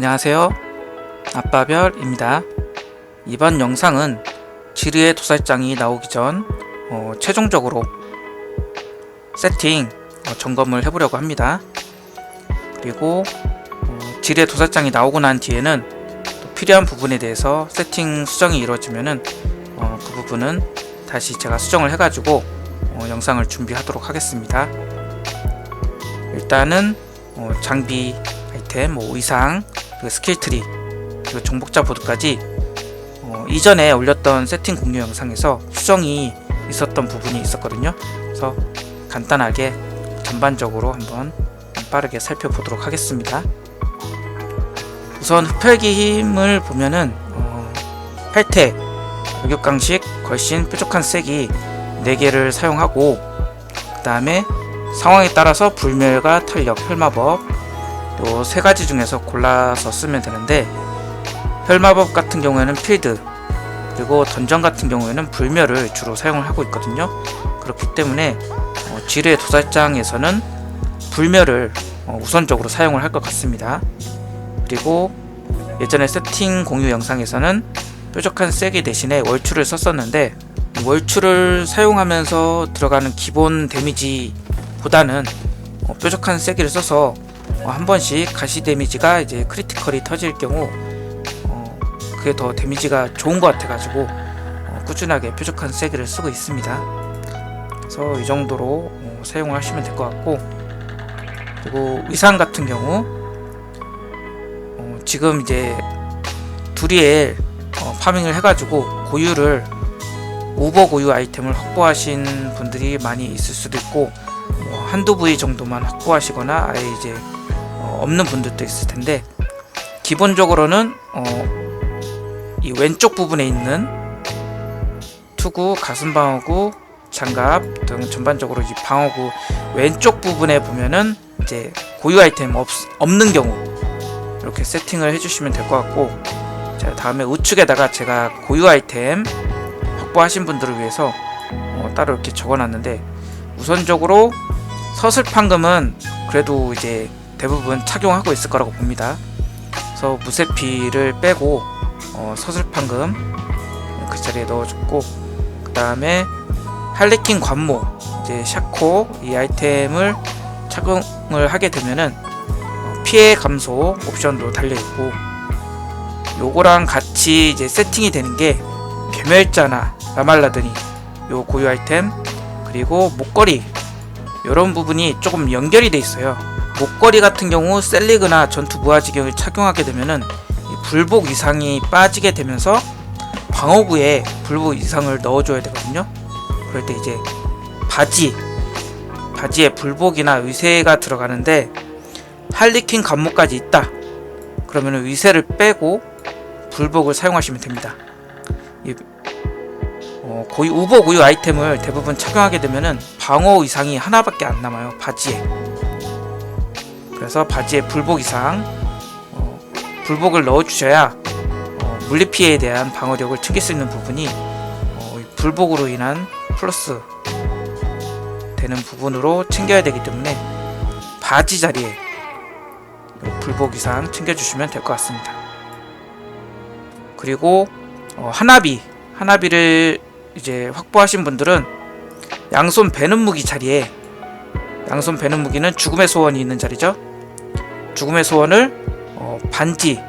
안녕하세요, 아빠별입니다. 이번 영상은 지르의 도살장이 나오기 전 최종적으로 세팅 점검을 해보려고 합니다. 그리고 지르의 도살장이 나오고 난 뒤에는 또 필요한 부분에 대해서 세팅 수정이 이루어지면은 그 부분은 다시 제가 수정을 해가지고 영상을 준비하도록 하겠습니다. 일단은 장비 아이템, 의상, 그리고 스킬트리, 그리고 정복자 보드까지 이전에 올렸던 세팅 공유 영상에서 수정이 있었던 부분이 있었거든요. 그래서 간단하게 전반적으로 한번 빠르게 살펴보도록 하겠습니다. 우선 흡혈기 힘을 보면은 팔퇴, 요격강식, 걸신, 뾰족한 쐐기 4개를 사용하고, 그 다음에 상황에 따라서 불멸과 탄력, 혈마법 요 3가지 중에서 골라서 쓰면 되는데, 혈마법 같은 경우에는 필드, 그리고 던전 같은 경우에는 불멸을 주로 사용을 하고 있거든요. 그렇기 때문에 지르의 도살장에서는 불멸을 우선적으로 사용을 할 것 같습니다. 그리고 예전에 세팅 공유 영상에서는 뾰족한 쐐기 대신에 월추를 썼었는데, 월추를 사용하면서 들어가는 기본 데미지보다는 뾰족한 쐐기를 써서 한 번씩 가시 데미지가 이제 크리티컬이 터질 경우 그게 더 데미지가 좋은 것 같아가지고 꾸준하게 뾰족한 쐐기를 쓰고 있습니다. 그래서 이 정도로 사용을 하시면 될 것 같고, 그리고 의상 같은 경우 지금 이제 두리엘 파밍을 해가지고 고유를 우버 고유 아이템을 확보하신 분들이 많이 있을 수도 있고, 한두 부위 정도만 확보하시거나 아예 이제 없는 분들도 있을 텐데, 기본적으로는 이 왼쪽 부분에 있는 투구, 가슴방어구, 장갑 등 전반적으로 이 방어구 왼쪽 부분에 보면은 이제 고유 아이템 없는 경우 이렇게 세팅을 해주시면 될 것 같고, 자, 다음에 우측에다가 제가 고유 아이템 확보하신 분들을 위해서 따로 이렇게 적어놨는데, 우선적으로 서슬판금은 그래도 이제 대부분 착용하고 있을 거라고 봅니다. 그래서 무쇠피를 빼고 서슬판금 그 자리에 넣어줬고, 그 다음에 할리퀸 관모, 이제 샤코 이 아이템을 착용을 하게 되면은 피해 감소 옵션도 달려있고, 요거랑 같이 이제 세팅이 되는 게 괴멸자나 라말라드니 요 고유 아이템, 그리고 목걸이 요런 부분이 조금 연결이 돼 있어요. 목걸이 같은 경우 셀리그나 전투 무아지경을 착용하게 되면은 이 불복 이상이 빠지게 되면서 방어구에 불복 이상을 넣어줘야 되거든요. 그럴 때 이제 바지에 불복이나 의세가 들어가는데 할리퀸 관모까지 있다 그러면 의세를 빼고 불복을 사용하시면 됩니다. 거의 우버 고유 아이템을 대부분 착용하게 되면은 방어 이상이 하나밖에 안 남아요, 바지에. 그래서 바지에 불복 이상, 불복을 넣어주셔야 물리피해에 대한 방어력을 챙길 수 있는 부분이 불복으로 인한 플러스 되는 부분으로 챙겨야 되기 때문에 바지 자리에 불복 이상 챙겨주시면 될 것 같습니다. 그리고 하나비를 이제 확보하신 분들은 양손 베는 무기 자리에, 양손 베는 무기는 죽음의 소원이 있는 자리죠. 죽음의 소원을 반지,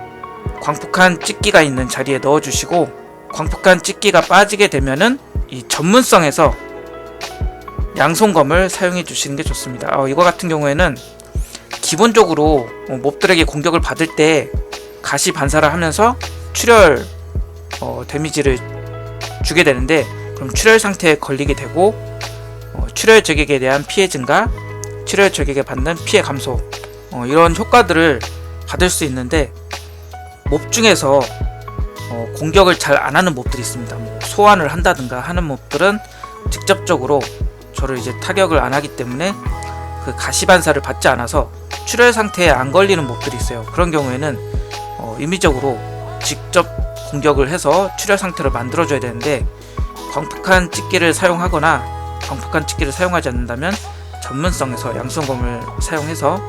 광폭한 찍기가 있는 자리에 넣어주시고, 광폭한 찍기가 빠지게 되면은 이 전문성에서 양손검을 사용해 주시는 게 좋습니다. 이거 같은 경우에는 기본적으로 몹들에게 공격을 받을 때 가시 반사를 하면서 출혈 데미지를 주게 되는데, 그럼 출혈 상태에 걸리게 되고 출혈 저격에 대한 피해 증가, 출혈 저격에 받는 피해 감소, 이런 효과들을 받을 수 있는데, 몹 중에서 공격을 잘 안하는 몹들이 있습니다. 소환을 한다든가 하는 몹들은 직접적으로 저를 이제 타격을 안하기 때문에 그 가시 반사를 받지 않아서 출혈 상태에 안 걸리는 몹들이 있어요. 그런 경우에는 임의적으로 직접 공격을 해서 출혈 상태를 만들어줘야 되는데, 광폭한 찍기를 사용하거나 광폭한 찍기를 사용하지 않는다면 전문성에서 양손검을 사용해서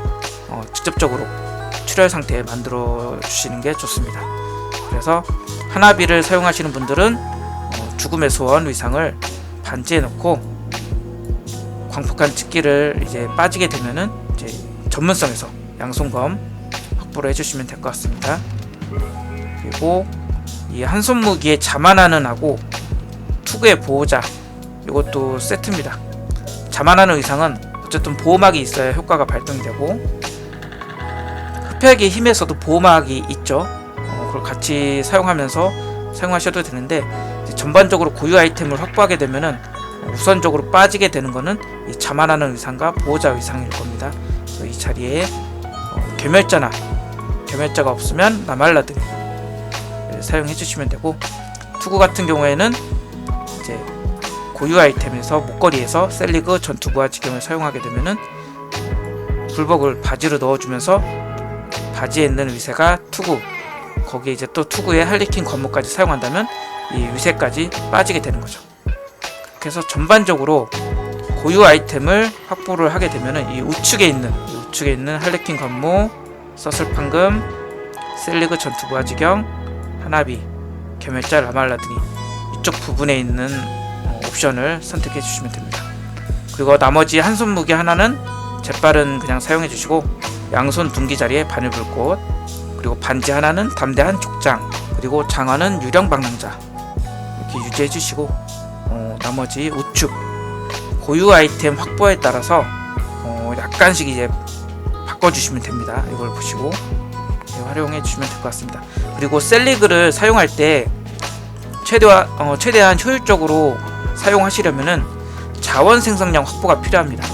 직접적으로 출혈 상태에 만들어 주시는 게 좋습니다. 그래서 하나비를 사용하시는 분들은 죽음의 소원 위상을 반지에 넣고 광폭한 찍기를 이제 빠지게 되면은 이제 전문성에서 양손검 확보를 해주시면 될 것 같습니다. 그리고 이 한손 무기의 자만하는 하고 투구의 보호자, 이것도 세트입니다. 자만하는 의상은 어쨌든 보호막이 있어야 효과가 발동되고, 흡혈기의 힘에서도 보호막이 있죠. 그걸 같이 사용하면서 사용하셔도 되는데, 전반적으로 고유 아이템을 확보하게 되면은 우선적으로 빠지게 되는 거는 이 자만하는 의상과 보호자 의상일 겁니다. 그래서 이 자리에 괴멸자가 없으면 나말라드 사용해 주시면 되고, 투구 같은 경우에는 이제 고유 아이템에서 목걸이에서 셀리그 전투부하 지경을 사용하게 되면은 불복을 바지로 넣어주면서 바지에 있는 위세가 투구, 거기에 이제 또 투구의 할리퀸 관문까지 사용한다면 이 위세까지 빠지게 되는 거죠. 그래서 전반적으로 고유 아이템을 확보를 하게 되면은 이 우측에 있는 할리퀸 관무, 서슬판금, 셀리그 전투부하 지경, 하나비, 괴멸자 라말라드니 이쪽 부분에 있는 옵션을 선택해 주시면 됩니다. 그리고 나머지 한손 무기 하나는 재빨은 그냥 사용해 주시고, 양손 둔기 자리에 바늘불꽃, 그리고 반지 하나는 담대한 족장, 그리고 장화는 유령 방랑자 이렇게 유지해 주시고, 나머지 우측 고유 아이템 확보에 따라서 약간씩 이제 바꿔주시면 됩니다. 이걸 보시고 활용해 주시면 될 것 같습니다. 그리고 셀리그를 사용할 때 최대한 효율적으로 사용하시려면은 자원 생성량 확보가 필요합니다.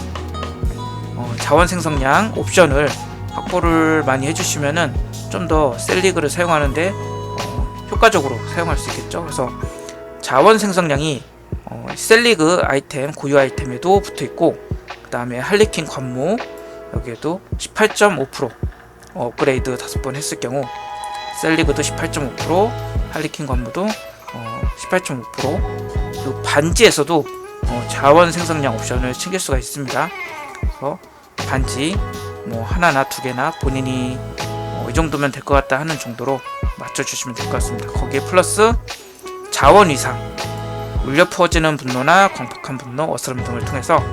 자원 생성량 옵션을 확보를 많이 해주시면은 좀 더 셀리그를 사용하는데 효과적으로 사용할 수 있겠죠. 그래서 자원 생성량이 셀리그 아이템, 고유 아이템에도 붙어 있고, 그 다음에 할리퀸 관무 여기에도 18.5% 업그레이드 5번 했을 경우 셀리그도 18.5%, 할리퀸 관무도 18.5%, 그리고 반지에서도 자원 생성량 옵션을 챙길 수가 있습니다. 그래서 반지 뭐 하나나 두 개나 본인이 이 정도면 될 것 같다 하는 정도로 맞춰주시면 될 것 같습니다. 거기에 플러스 자원 위상, 울려 퍼지는 분노나 광폭한 분노, 어스름 등을 통해서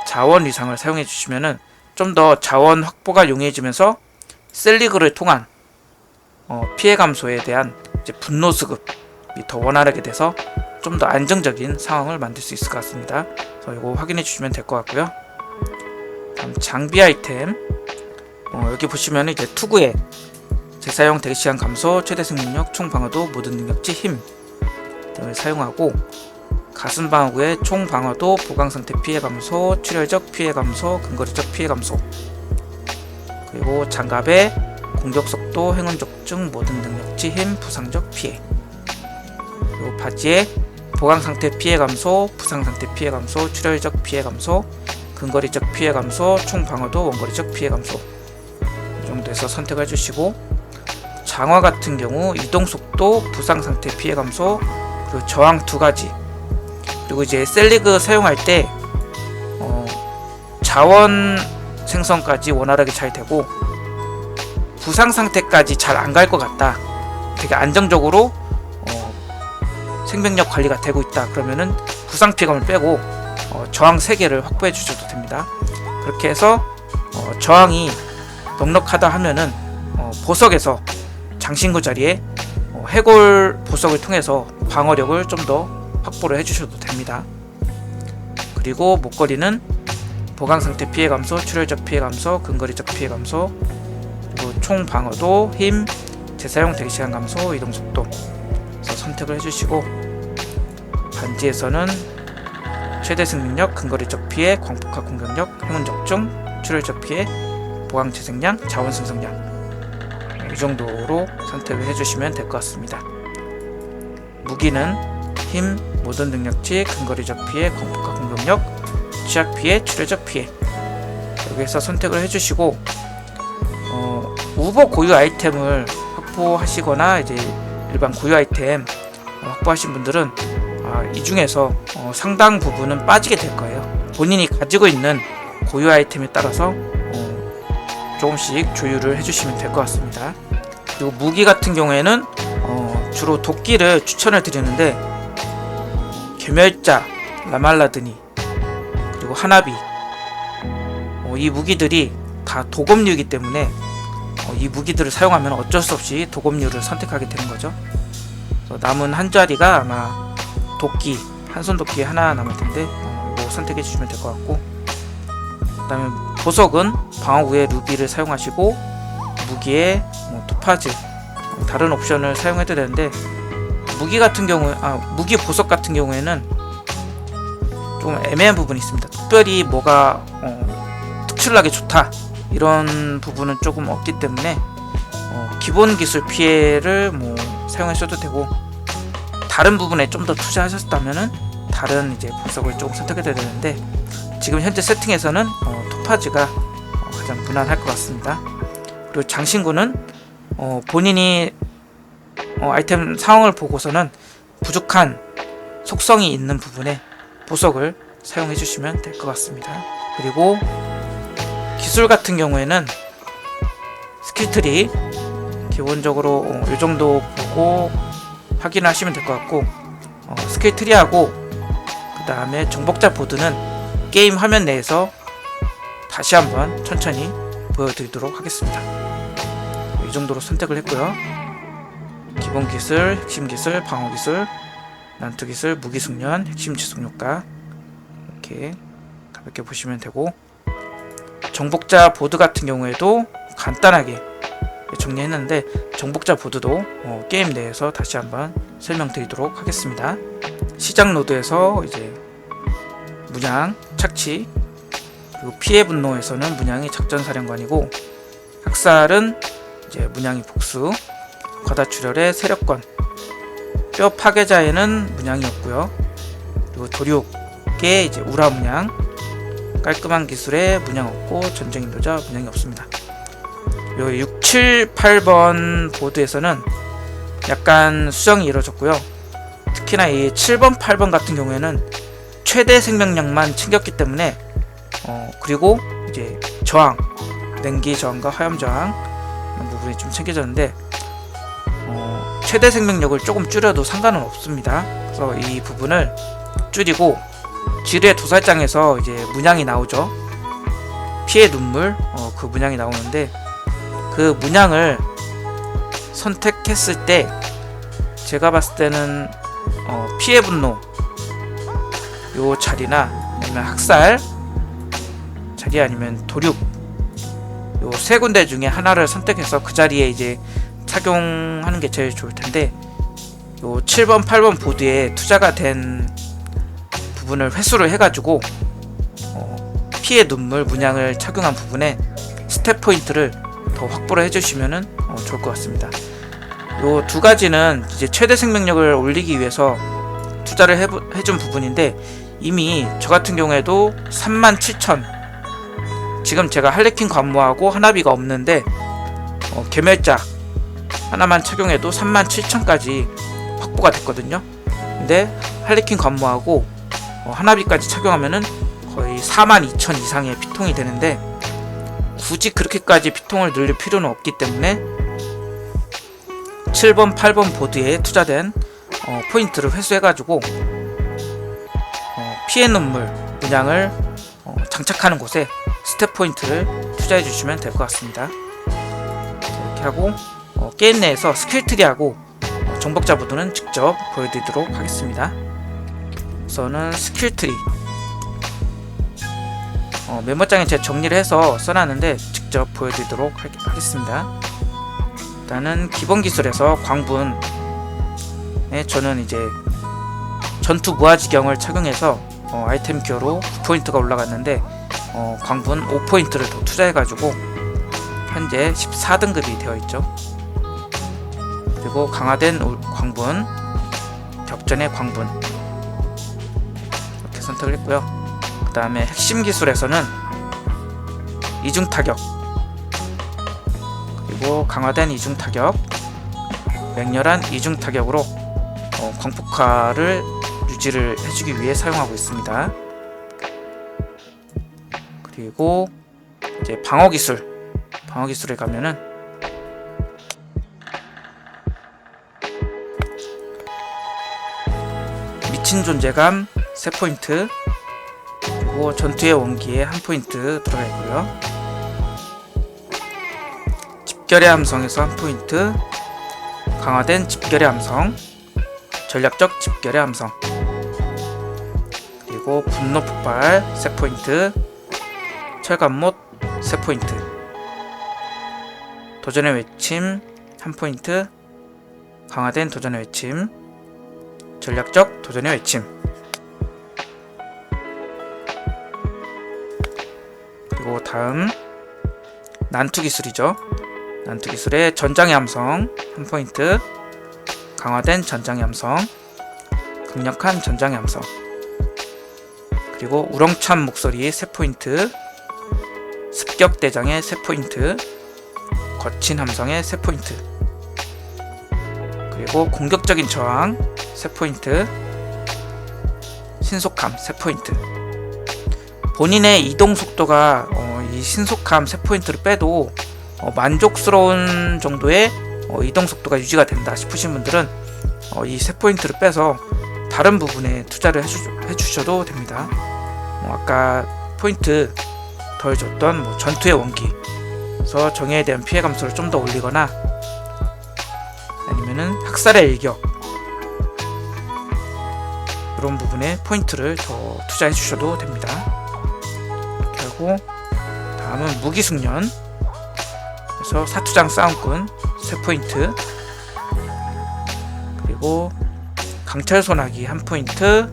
자원 위상을 사용해 주시면은 좀 더 자원 확보가 용이해지면서 셀리그를 통한 피해 감소에 대한 이제 분노 수급이 더 원활하게 돼서 좀 더 안정적인 상황을 만들 수 있을 것 같습니다. 그래서 이거 확인해 주시면 될 것 같고요. 다음 장비 아이템, 여기 보시면 이제 투구에 재사용 대기시간 감소, 최대 생명력, 총 방어도, 모든 능력치, 힘 등을 사용하고, 가슴 방어구의 총 방어도, 보강 상태 피해 감소, 출혈적 피해 감소, 근거리적 피해 감소, 그리고 장갑의 공격 속도, 행운 적중, 모든 능력치, 힘, 부상적 피해, 그리고 바지의 보강 상태 피해 감소, 부상 상태 피해 감소, 출혈적 피해 감소, 근거리적 피해 감소, 총 방어도, 원거리적 피해 감소 이 정도에서 선택을 해주시고, 장화 같은 경우 이동 속도, 부상 상태 피해 감소, 그리고 저항 2가지, 그리고 이제 셀리그 사용할 때 자원 생성까지 원활하게 잘 되고 부상 상태까지 잘 안 갈 것 같다, 되게 안정적으로 생명력 관리가 되고 있다, 그러면은 부상 피감을 빼고 저항 3개를 확보해 주셔도 됩니다. 그렇게 해서 저항이 넉넉하다 하면은 보석에서 장신구 자리에 해골 보석을 통해서 방어력을 좀 더 확보를 해주셔도 됩니다. 그리고 목걸이는 보강 상태 피해 감소, 출혈적 피해 감소, 근거리적 피해 감소, 그리고 총 방어도, 힘, 재사용 대기시간 감소, 이동 속도 그래서 선택을 해주시고, 반지에서는 최대 생명력, 근거리적 피해, 광폭화 공격력, 행운 적중, 출혈적 피해, 보강 재생량, 자원 생성량 이 정도로 선택을 해주시면 될 것 같습니다. 무기는 힘, 모든 능력치, 근거리적 피해, 광폭화 공격력, 취약 피해, 출혈적 피해 여기에서 선택을 해주시고, 우버 고유 아이템을 확보하시거나 이제 일반 고유 아이템 확보하신 분들은 이 중에서 상당 부분은 빠지게 될 거예요. 본인이 가지고 있는 고유 아이템에 따라서 조금씩 조율을 해주시면 될 것 같습니다. 그리고 무기 같은 경우에는 주로 도끼를 추천을 드리는데 괴멸자, 라말라드니, 그리고 하나비, 이 무기들이 다 도검류이기 때문에 이 무기들을 사용하면 어쩔 수 없이 도검류를 선택하게 되는 거죠. 남은 한 자리가 아마 도끼, 한손 도끼 하나 남을 텐데 이거 선택해 주시면 될 것 같고, 그 다음에 보석은 방어구에 루비를 사용하시고 무기에 토파즈, 다른 옵션을 사용해도 되는데, 무기 같은 경우에 무기 보석 같은 경우에는 좀 애매한 부분이 있습니다. 특별히 뭐가 특출나게 좋다 이런 부분은 조금 없기 때문에 기본 기술 피해를 사용하셔도 되고, 다른 부분에 좀 더 투자하셨다면은 다른 이제 보석을 조금 선택해야 되는데, 지금 현재 세팅에서는 토파즈가 가장 무난할 것 같습니다. 그리고 장신구는 본인이 아이템 상황을 보고서는 부족한 속성이 있는 부분에 보석을 사용해 주시면 될 것 같습니다. 그리고 기술 같은 경우에는 스킬트리 기본적으로 이 정도 보고 확인하시면 될 것 같고, 스킬트리하고 그 다음에 정복자 보드는 게임 화면 내에서 다시 한번 천천히 보여드리도록 하겠습니다. 이 정도로 선택을 했고요. 기본 기술, 핵심 기술, 방어 기술, 난투 기술, 무기 숙련, 핵심 지속 효과, 이렇게 가볍게 보시면 되고, 정복자 보드 같은 경우에도 간단하게 정리했는데, 정복자 보드도 게임 내에서 다시 한번 설명드리도록 하겠습니다. 시작 노드에서 이제 문양 착취, 그리고 피해 분노에서는 문양이 작전사령관이고, 학살은 이제 문양이 복수, 과다출혈의 세력권, 뼈 파괴자에는 문양이 없고요. 그리고 도륙의 이제 우라 문양, 깔끔한 기술에 문양 없고, 전쟁 인도자 문양이 없습니다. 요 6, 7, 8번 보드에서는 약간 수정이 이루어졌고요. 특히나 이 7번, 8번 같은 경우에는 최대 생명력만 챙겼기 때문에 그리고 이제 저항, 냉기 저항과 화염 저항 이런 부분이 좀 챙겨졌는데, 최대 생명력을 조금 줄여도 상관은 없습니다. 그래서 이 부분을 줄이고, 지뢰 도살장에서 이제 문양이 나오죠. 피해 눈물, 그 문양이 나오는데, 그 문양을 선택했을 때 제가 봤을 때는 피해 분노 요 자리나 아니면 학살 자리 아니면 도륙 요 세 군데 중에 하나를 선택해서 그 자리에 이제 착용하는 게 제일 좋을 텐데, 요 7번, 8번 보드에 투자가 된 부분을 회수를 해가지고 피해 눈물 문양을 착용한 부분에 스텝 포인트를 더 확보를 해주시면은 좋을 것 같습니다. 요 두 가지는 이제 최대 생명력을 올리기 위해서 투자를 해준 부분인데, 이미 저 같은 경우에도 37,000, 지금 제가 할레퀸 관무하고 하나비가 없는데 괴멸자 하나만 착용해도 37,000까지 확보가 됐거든요. 근데 할레퀸 관무하고 하나비까지 착용하면은 거의 42,000 이상의 피통이 되는데, 굳이 그렇게까지 피통을 늘릴 필요는 없기 때문에 7번, 8번 보드에 투자된 포인트를 회수해가지고 피해 눈물 문양을 장착하는 곳에 스텝 포인트를 투자해 주시면 될 것 같습니다. 이렇게 하고 게임 내에서 스킬트리하고 정복자 보드는 직접 보여드리도록 하겠습니다. 우선은 스킬트리 메모장에 제가 정리를 해서 써놨는데 직접 보여드리도록 하겠습니다. 일단은 기본 기술에서 광분, 저는 이제 전투 무아지경을 착용해서 아이템 기어로 9포인트가 올라갔는데 광분 5포인트를 더 투자해가지고 현재 14등급이 되어있죠. 그리고 강화된 광분, 격전의 광분 이렇게 선택을 했고요. 그 다음에 핵심 기술에서는 이중 타격, 그리고 강화된 이중 타격, 맹렬한 이중 타격으로 광폭화를 유지를 해주기 위해 사용하고 있습니다. 그리고 이제 방어 기술, 방어기술에 가면은 미친 존재감 3포인트, 그리고 전투의 원기에 1포인트 들어가 있고요. 집결의 함성에서 1포인트, 강화된 집결의 함성, 전략적 집결의 함성, 그리고 분노 폭발 3포인트, 철갑못 3포인트, 도전의 외침 1포인트, 강화된 도전의 외침, 전략적 도전의 외침, 그리고 다음 난투기술이죠. 난투기술의 전장의 함성 1포인트, 강화된 전장의 함성, 강력한 전장의 함성, 그리고 우렁찬 목소리 3포인트, 습격대장의 3포인트, 거친 함성의 3포인트, 그리고 공격적인 저항 3포인트, 신속함 3포인트. 본인의 이동 속도가 이 신속함 3포인트를 빼도 만족스러운 정도의 이동 속도가 유지가 된다 싶으신 분들은 이 3포인트를 빼서 다른 부분에 투자를 해주셔도 됩니다. 아까 포인트 더해줬던 전투의 원기, 그래서 정예에 대한 피해 감소를 좀 더 올리거나 아니면은 학살의 일격, 이런 부분에 포인트를 더 투자해 주셔도 됩니다. 그리고 다음은 무기숙련, 그래서 사투장 싸움꾼 3포인트, 그리고 강철 소나기 1포인트,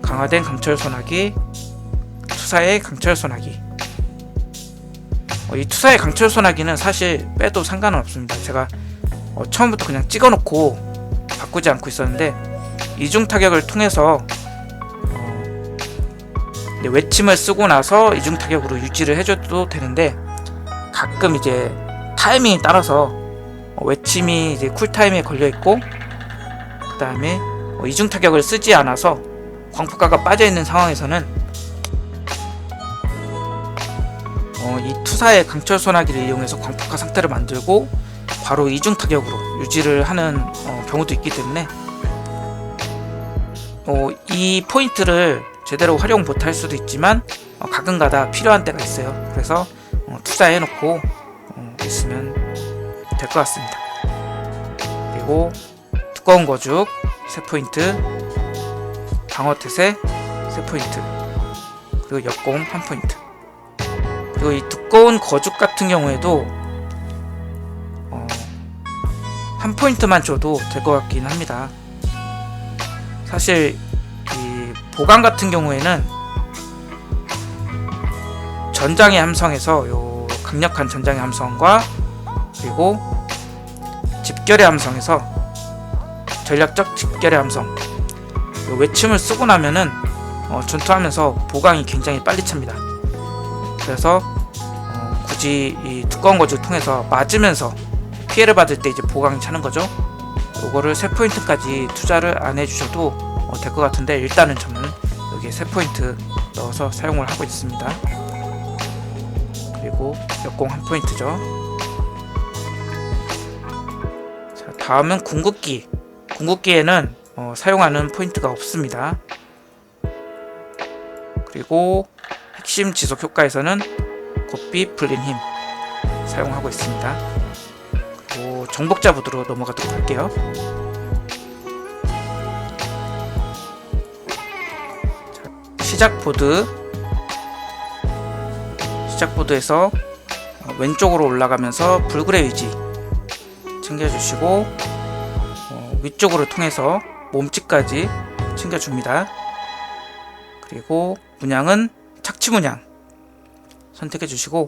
강화된 강철 소나기, 투사의 강철 소나기. 이 투사의 강철 소나기는 사실 빼도 상관은 없습니다. 제가 처음부터 그냥 찍어놓고 바꾸지 않고 있었는데, 이중 타격을 통해서 외침을 쓰고 나서 이중 타격으로 유지를 해줘도 되는데, 가끔 이제 타이밍에 따라서 외침이 이제 쿨타임에 걸려 있고, 그 다음에 이중 타격을 쓰지 않아서 광폭가가 빠져 있는 상황에서는 이 투사의 강철 소나기를 이용해서 광폭가 상태를 만들고 바로 이중 타격으로 유지를 하는 경우도 있기 때문에 이 포인트를 제대로 활용 못할 수도 있지만 가끔가다 필요한 때가 있어요. 그래서 투자해 놓고 있으면 될 것 같습니다. 그리고 두꺼운 거죽 3포인트, 방어태세 3포인트, 그리고 역공 1포인트. 그리고 이 두꺼운 거죽 같은 경우에도 1포인트만 줘도 될 것 같긴 합니다. 사실 이 보강 같은 경우에는 전장의 함성에서 요 강력한 전장의 함성과 그리고 집결의 함성에서 전략적 집결의 함성, 요 외침을 쓰고 나면은 전투하면서 보강이 굉장히 빨리 찹니다. 그래서 굳이 이 두꺼운 거죽을 통해서 맞으면서 피해를 받을 때 이제 보강이 차는 거죠. 요거를 3포인트까지 투자를 안 해주셔도 될 것 같은데, 일단은 저는 여기에 3포인트 넣어서 사용을 하고 있습니다. 그리고 역공 1포인트죠. 자, 다음은 궁극기. 궁극기에는 사용하는 포인트가 없습니다. 그리고 핵심 지속 효과에서는 곱비 풀린 힘 사용하고 있습니다. 그리고 정복자 보드로 넘어가도록 할게요. 자, 시작 보드에서 왼쪽으로 올라가면서 불굴의 의지 챙겨주시고, 위쪽으로 통해서 몸집까지 챙겨줍니다. 그리고 문양은 착취 문양 선택해 주시고,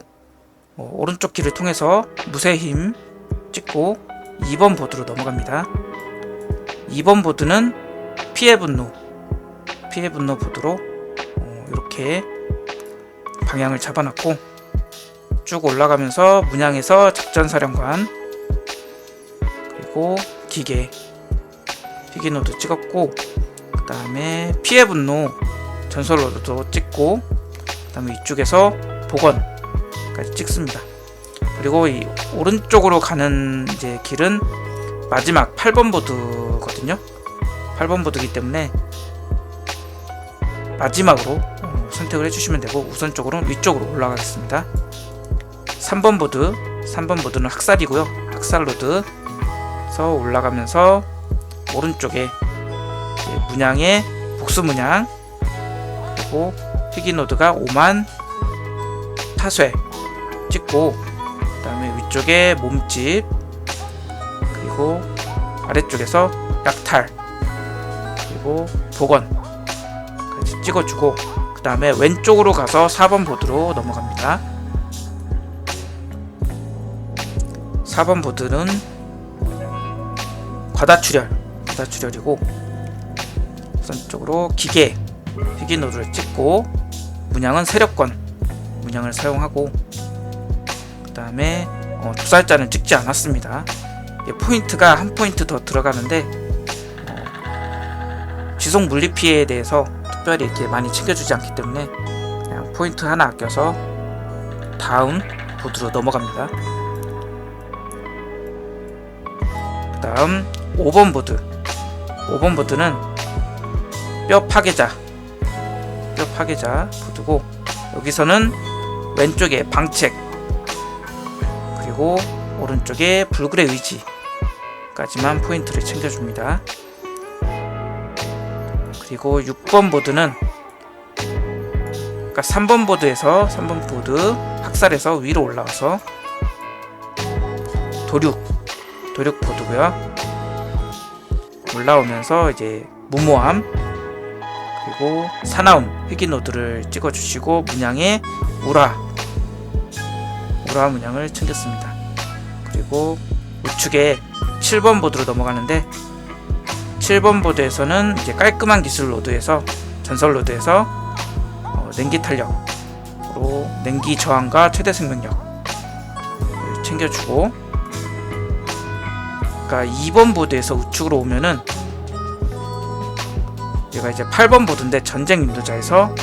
오른쪽 길을 통해서 무쇠 힘 찍고 2번 보드로 넘어갑니다. 2번 보드는 피해 분노 보드로 이렇게 방향을 잡아놨고, 쭉 올라가면서 문양에서 작전사령관, 그리고 기계 노드 찍었고, 그 다음에 피해 분노 전설 노드도 찍고, 그 다음에 이쪽에서 복원, 4번까지 찍습니다. 그리고 이 오른쪽으로 가는 이제 길은 마지막 8번 보드거든요. 8번 보드이기 때문에 마지막으로 선택을 해주시면 되고, 우선적으로는 위쪽으로 올라가겠습니다. 3번 보드는 학살이고요. 학살 로드에서 올라가면서 오른쪽에 문양의 복수 문양, 그리고 희귀 노드가 5만 타쇠 찍고, 그 다음에 위쪽에 몸집, 그리고 아래쪽에서 약탈, 그리고 복원까지 찍어주고, 그 다음에 왼쪽으로 가서 4번 보드로 넘어갑니다. 4번 보드는 과다출혈이고, 우선적으로 기계 희귀 노드를 찍고, 문양은 세력권 문양을 사용하고, 그 다음에 도살자는 찍지 않았습니다. 포인트가 한 포인트 더 들어가는데 지속 물리 피해에 대해서 특별히 이렇게 많이 챙겨주지 않기 때문에 그냥 포인트 하나 아껴서 다음 보드로 넘어갑니다. 그 다음 5번 보드는 뼈 파괴자 보드고, 여기서는 왼쪽에 방책, 그리고 오른쪽에 불굴의 의지까지만 포인트를 챙겨줍니다. 그리고 6번 보드는, 그러니까 3번 보드 학살에서 위로 올라와서 도륙 보드고요. 올라오면서 이제 무모함, 그리고 사나움 희귀 노드를 찍어주시고, 문양의 우라 문양을 챙겼습니다. 그리고 우측에 7번 보드로 넘어가는데, 7번 보드에서는 이제 깔끔한 기술 로드에서, 전설 로드에서 냉기 탄력으로 냉기 저항과 최대 생명력을 챙겨주고, 그러니까 2번 보드에서 우측으로 오면은 얘가 이제 8번 보드인데 전쟁 인도자에서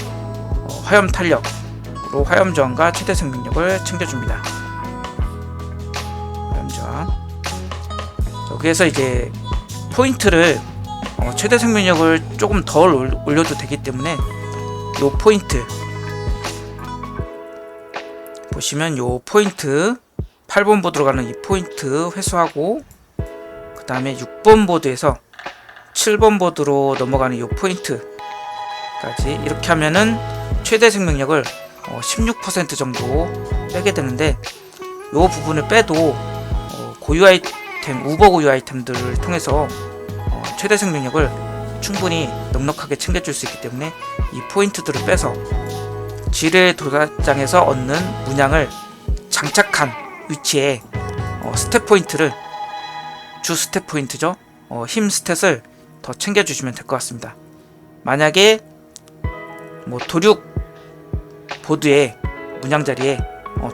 화염 탄력으로 화염 저항과 최대 생명력을 챙겨줍니다. 화염 저항. 여기에서 이제 포인트를 최대 생명력을 조금 덜 올려도 되기 때문에 요 포인트 보시면, 요 포인트 8번 보드로 가는 이 포인트 회수하고, 그 다음에 6번 보드에서 7번 보드로 넘어가는 이 포인트까지 이렇게 하면은 최대 생명력을 16% 정도 빼게 되는데, 이 부분을 빼도 고유 아이템, 우버 고유 아이템들을 통해서 최대 생명력을 충분히 넉넉하게 챙겨줄 수 있기 때문에 이 포인트들을 빼서 지뢰 도달장에서 얻는 문양을 장착한 위치에 스탯 포인트를, 주 스탯 포인트죠, 힘 스탯을 더 챙겨주시면 될 것 같습니다. 만약에 도륙 보드의 문양 자리에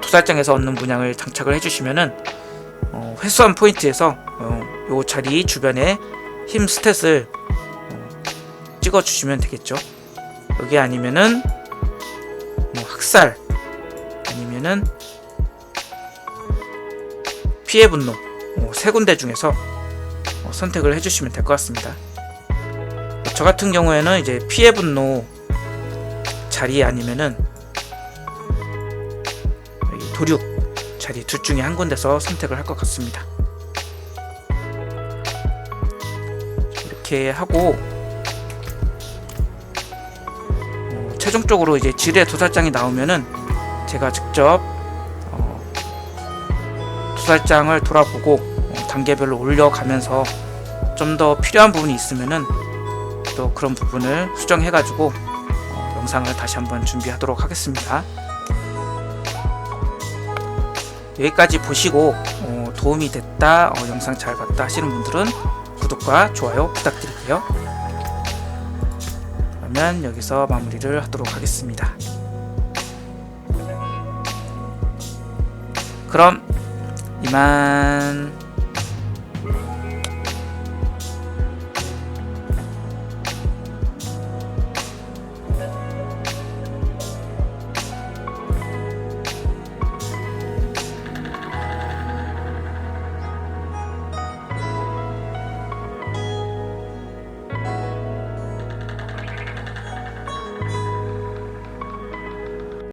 도살장에서 얻는 문양을 장착을 해주시면은 회수한 포인트에서 요 자리 주변에 힘 스탯을 찍어주시면 되겠죠. 여기 아니면은 학살, 아니면은 피해 분노, 세 군데 중에서 선택을 해주시면 될 것 같습니다. 저 같은 경우에는 이제 피해 분노 자리 아니면은 도륙 자리 둘 중에 한 군데서 선택을 할 것 같습니다. 이렇게 하고 최종적으로 이제 지뢰 도살장이 나오면은 제가 직접 도살장을 돌아보고 단계별로 올려가면서 좀 더 필요한 부분이 있으면은 또 그런 부분을 수정해가지고 영상을 다시 한번 준비하도록 하겠습니다. 여기까지 보시고 도움이 됐다, 영상 잘 봤다 하시는 분들은 구독과 좋아요 부탁드릴게요. 그러면 여기서 마무리를 하도록 하겠습니다. 그럼 이만.